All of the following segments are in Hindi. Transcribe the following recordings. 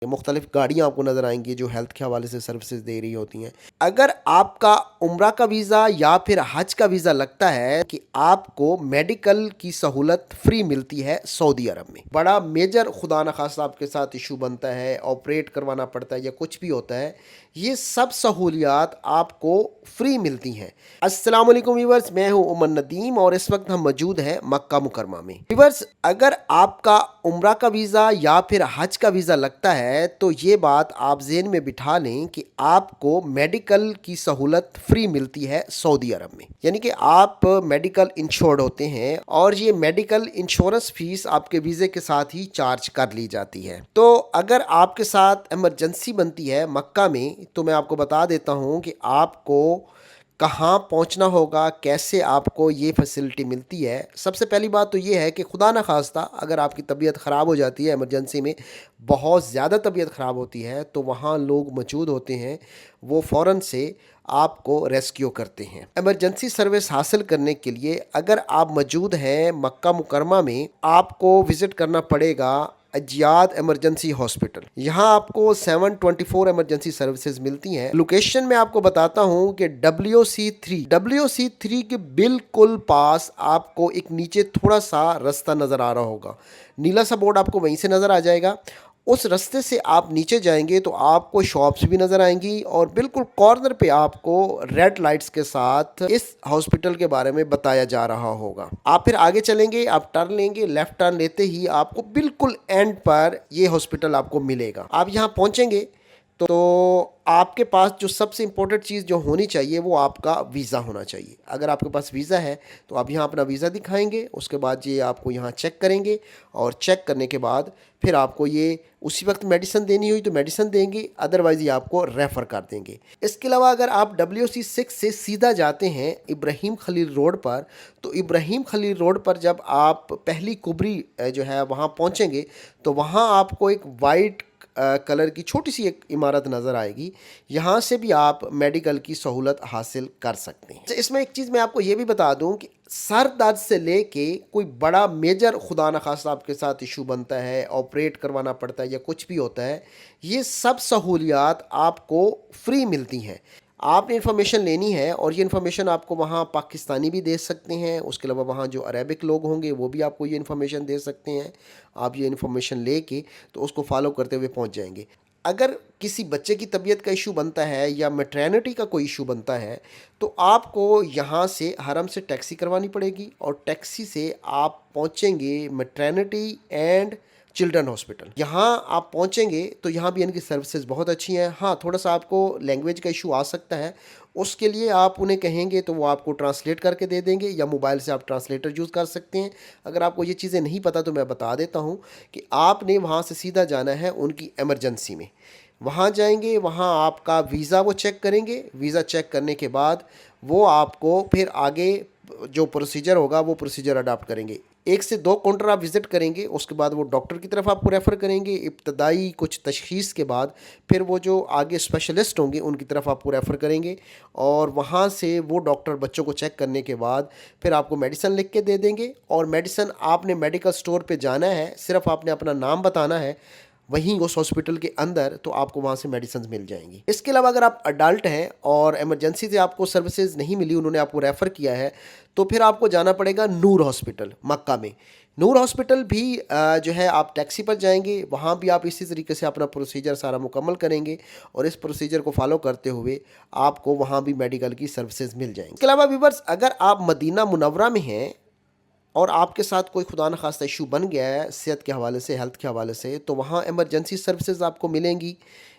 मुख्तलिफ गाड़ियाँ आपको नज़र आएंगी जो हेल्थ के हवाले से सर्विसेज दे रही होती हैं। अगर आपका उम्रा का वीज़ा या फिर हज का वीज़ा लगता है कि आपको मेडिकल की सहूलत फ्री मिलती है सऊदी अरब में, बड़ा मेजर खुदा न खास्ता आपके साथ इशू बनता है, ऑपरेट करवाना पड़ता है या कुछ भी होता है, ये सब सहूलियात आपको फ्री मिलती हैं। अस्सलाम वालेकुम व्यूअर्स, मैं हूं उमर नदीम और इस वक्त हम मौजूद हैं मक्का मुकरमा में। व्यूअर्स, अगर आपका उम्रा का वीज़ा या फिर हज का वीज़ा लगता है तो ये बात आप ज़हन में बिठा लें कि आपको मेडिकल की सहूलत फ्री मिलती है सऊदी अरब में। यानी कि आप मेडिकल इंश्योर्ड होते हैं और ये मेडिकल इंश्योरेंस फीस आपके वीज़े के साथ ही चार्ज कर ली जाती है। तो अगर आपके साथ इमरजेंसी बनती है मक्का में, तो मैं आपको बता देता हूँ कि आपको कहाँ पहुँचना होगा, कैसे आपको ये फैसिलिटी मिलती है। सबसे पहली बात तो ये है कि खुदा न खास्ता अगर आपकी तबीयत ख़राब हो जाती है, इमरजेंसी में बहुत ज़्यादा तबीयत ख़राब होती है, तो वहाँ लोग मौजूद होते हैं, वो फ़ौरन से आपको रेस्क्यू करते हैं। इमरजेंसी सर्विस हासिल करने के लिए अगर आप मौजूद हैं मक्का मुकरमा में, आपको विज़िट करना पड़ेगा अजियाद इमरजेंसी हॉस्पिटल। यहाँ आपको 7/24 इमरजेंसी सर्विसेज मिलती हैं। लोकेशन में आपको बताता हूँ कि WC3 के बिल्कुल पास आपको एक नीचे थोड़ा सा रास्ता नज़र आ रहा होगा, नीला सा बोर्ड आपको वहीं से नज़र आ जाएगा। उस रास्ते से आप नीचे जाएंगे तो आपको शॉप्स भी नज़र आएंगी और बिल्कुल कॉर्नर पे आपको रेड लाइट्स के साथ इस हॉस्पिटल के बारे में बताया जा रहा होगा। आप फिर आगे चलेंगे, आप टर्न लेंगे, लेफ्ट टर्न लेते ही आपको बिल्कुल एंड पर ये हॉस्पिटल आपको मिलेगा। आप यहाँ पहुँचेंगे तो आपके पास जो सबसे इम्पोर्टेंट चीज़ जो होनी चाहिए वो आपका वीज़ा होना चाहिए। अगर आपके पास वीज़ा है तो आप यहाँ अपना वीज़ा दिखाएंगे, उसके बाद ये आपको यहाँ चेक करेंगे और चेक करने के बाद फिर आपको ये उसी वक्त मेडिसिन देनी हुई तो मेडिसिन देंगे, अदरवाइज़ ये आपको रेफ़र कर देंगे। इसके अलावा अगर आप WC6 से सीधा जाते हैं इब्राहिम खलील रोड पर, तो इब्राहिम खलील रोड पर जब आप पहली कुबरी जो है वहाँ पहुँचेंगे तो वहाँ आपको एक वाइट कलर की छोटी सी एक इमारत नज़र आएगी। यहाँ से भी आप मेडिकल की सहूलत हासिल कर सकते हैं। इसमें एक चीज़ मैं आपको ये भी बता दूं कि सर दर्द से लेके कोई बड़ा मेजर खुदा न खास्ता आपके साथ इशू बनता है, ऑपरेट करवाना पड़ता है या कुछ भी होता है, ये सब सहूलियात आपको फ्री मिलती हैं। आपने इन्फॉर्मेशन लेनी है और ये इन्फॉर्मेशन आपको वहाँ पाकिस्तानी भी दे सकते हैं, उसके अलावा वहाँ जो अरेबिक लोग होंगे वो भी आपको ये इन्फॉर्मेशन दे सकते हैं। आप ये इन्फॉर्मेशन लेके तो उसको फॉलो करते हुए पहुँच जाएंगे। अगर किसी बच्चे की तबीयत का इशू बनता है या मैटरनिटी का कोई इशू बनता है तो आपको यहाँ से हरम से टैक्सी करवानी पड़ेगी और टैक्सी से आप पहुँचेंगे मैटरनिटी एंड चिल्ड्रन हॉस्पिटल। यहाँ आप पहुँचेंगे तो यहाँ भी इनकी सर्विसेज बहुत अच्छी हैं। हाँ, थोड़ा सा आपको लैंग्वेज का इशू आ सकता है, उसके लिए आप उन्हें कहेंगे तो वो आपको ट्रांसलेट करके दे देंगे या मोबाइल से आप ट्रांसलेटर यूज़ कर सकते हैं। अगर आपको ये चीज़ें नहीं पता तो मैं बता देता हूँ कि आपने वहाँ से सीधा जाना है उनकी एमरजेंसी में। वहाँ जाएंगे, वहाँ आपका वीज़ा वो चेक करेंगे, वीज़ा चेक करने के बाद वो आपको फिर आगे जो प्रोसीजर होगा वो प्रोसीजर अडॉप्ट करेंगे। 1 से 2 काउंटर आप विज़िट करेंगे, उसके बाद वो डॉक्टर की तरफ आपको रेफ़र करेंगे। इब्तदाई कुछ तशख़ीस के बाद फिर वो जो आगे स्पेशलिस्ट होंगे उनकी तरफ आपको रेफ़र करेंगे और वहाँ से वो डॉक्टर बच्चों को चेक करने के बाद फिर आपको मेडिसिन लिख के दे देंगे। और मेडिसिन आपने मेडिकल स्टोर पे जाना है, सिर्फ आपने अपना नाम बताना है वहीं उस हॉस्पिटल के अंदर, तो आपको वहाँ से मेडिसिन मिल जाएंगी। इसके अलावा अगर आप अडल्ट हैं और इमरजेंसी से आपको सर्विसेज नहीं मिली, उन्होंने आपको रेफ़र किया है, तो फिर आपको जाना पड़ेगा नूर हॉस्पिटल मक्का में। नूर हॉस्पिटल भी जो है आप टैक्सी पर जाएंगे, वहाँ भी आप इसी तरीके से अपना प्रोसीजर सारा मुकम्मल करेंगे और इस प्रोसीजर को फॉलो करते हुए आपको वहाँ भी मेडिकल की सर्विसेज मिल जाएंगी। इसके अलावा व्यूअर्स, अगर आप मदीना मुनव्वरा में हैं और आपके साथ कोई खुदा न खास्ता इशू बन गया है सेहत के हवाले से, हेल्थ के हवाले से, तो वहाँ इमरजेंसी सर्विसेज आपको मिलेंगी।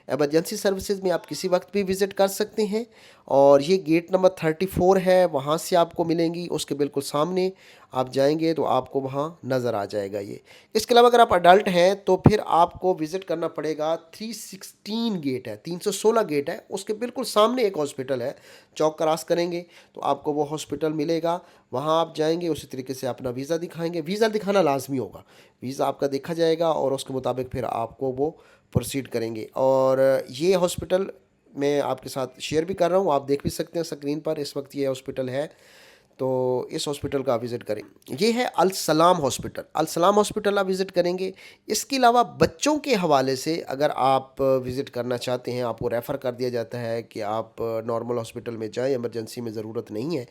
इमरजेंसी सर्विसेज में आप किसी वक्त भी विज़िट कर सकते हैं और ये गेट नंबर 34 है, वहाँ से आपको मिलेंगी। उसके बिल्कुल सामने आप जाएंगे तो आपको वहाँ नज़र आ जाएगा ये। इसके अलावा अगर आप अडल्ट हैं तो फिर आपको विज़िट करना पड़ेगा 316 गेट है, 316 गेट है, उसके बिल्कुल सामने एक हॉस्पिटल है। चौक क्रॉस करेंगे तो आपको वो हॉस्पिटल मिलेगा, वहाँ आप जाएंगे, उसी तरीके से अपना वीज़ा दिखाएंगे। वीज़ा दिखाना लाजमी होगा, वीज़ा आपका देखा जाएगा और उसके मुताबिक फिर आपको वो प्रोसीड करेंगे। और ये हॉस्पिटल मैं आपके साथ शेयर भी कर रहा हूँ, आप देख भी सकते हैं स्क्रीन पर, इस वक्त ये हॉस्पिटल है तो इस हॉस्पिटल का आप विज़िट करें। ये है अल सलाम हॉस्पिटल। अल सलाम हॉस्पिटल आप विज़िट करेंगे। इसके अलावा बच्चों के हवाले से अगर आप विज़िट करना चाहते हैं, आपको रेफ़र कर दिया जाता है कि आप नॉर्मल हॉस्पिटल में जाएँ, इमरजेंसी में ज़रूरत नहीं है,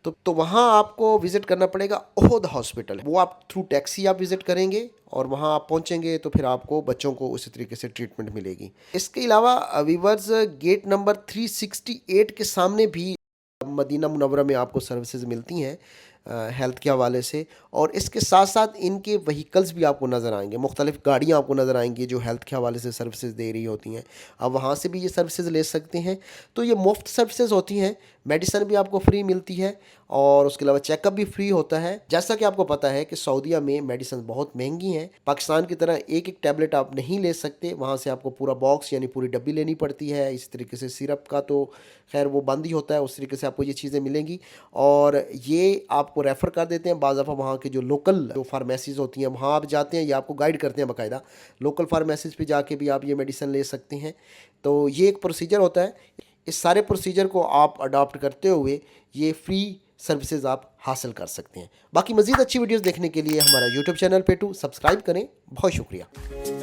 तो वहाँ आपको विज़िट करना पड़ेगा ओहद हॉस्पिटल। वो आप थ्रू टैक्सी आप विज़िट करेंगे और वहाँ आप पहुँचेंगे तो फिर आपको बच्चों को उसी तरीके से ट्रीटमेंट मिलेगी। इसके अलावा वीवर्स, गेट नंबर 368 के सामने भी मदीना मुनव्वरा में आपको सर्विसेज मिलती हैं हेल्थ के हवाले से, और इसके साथ साथ इनके व्हीकल्स भी आपको नज़र आएंगे, मुख्तलिफ़ गाड़ियाँ आपको नज़र आएंगी जो हेल्थ के हवाले से सर्विसेज दे रही होती हैं। आप वहाँ से भी ये सर्विसेज ले सकते हैं। तो ये मुफ्त सर्विसेज होती हैं, मेडिसिन भी आपको फ्री मिलती है और उसके अलावा चेकअप भी फ्री होता है। जैसा कि आपको पता है कि सऊदीया में मेडिसिन बहुत महंगी हैं, पाकिस्तान की तरह एक एक टैबलेट आप नहीं ले सकते, वहाँ से आपको पूरा बॉक्स यानी पूरी डब्बी लेनी पड़ती है। इस तरीके से सिरप का तो खैर वो बंद ही होता है, उस तरीके से आपको ये चीज़ें मिलेंगी और ये आपको रेफ़र कर देते हैं। बाज़ दफ़ा वहाँ के जो लोकल जो फार्मेसीज़ होती हैं वहाँ आप जाते हैं, ये आपको गाइड करते हैं बाकायदा, लोकल फार्मेसीज़ पे जाके भी आप ये मेडिसिन ले सकते हैं। तो ये एक प्रोसीजर होता है। इस सारे प्रोसीजर को आप अडॉप्ट करते हुए ये फ्री सर्विसेज आप हासिल कर सकते हैं। बाकी मज़ीद अच्छी वीडियोस देखने के लिए हमारा यूट्यूब चैनल पे सब्सक्राइब करें। बहुत शुक्रिया।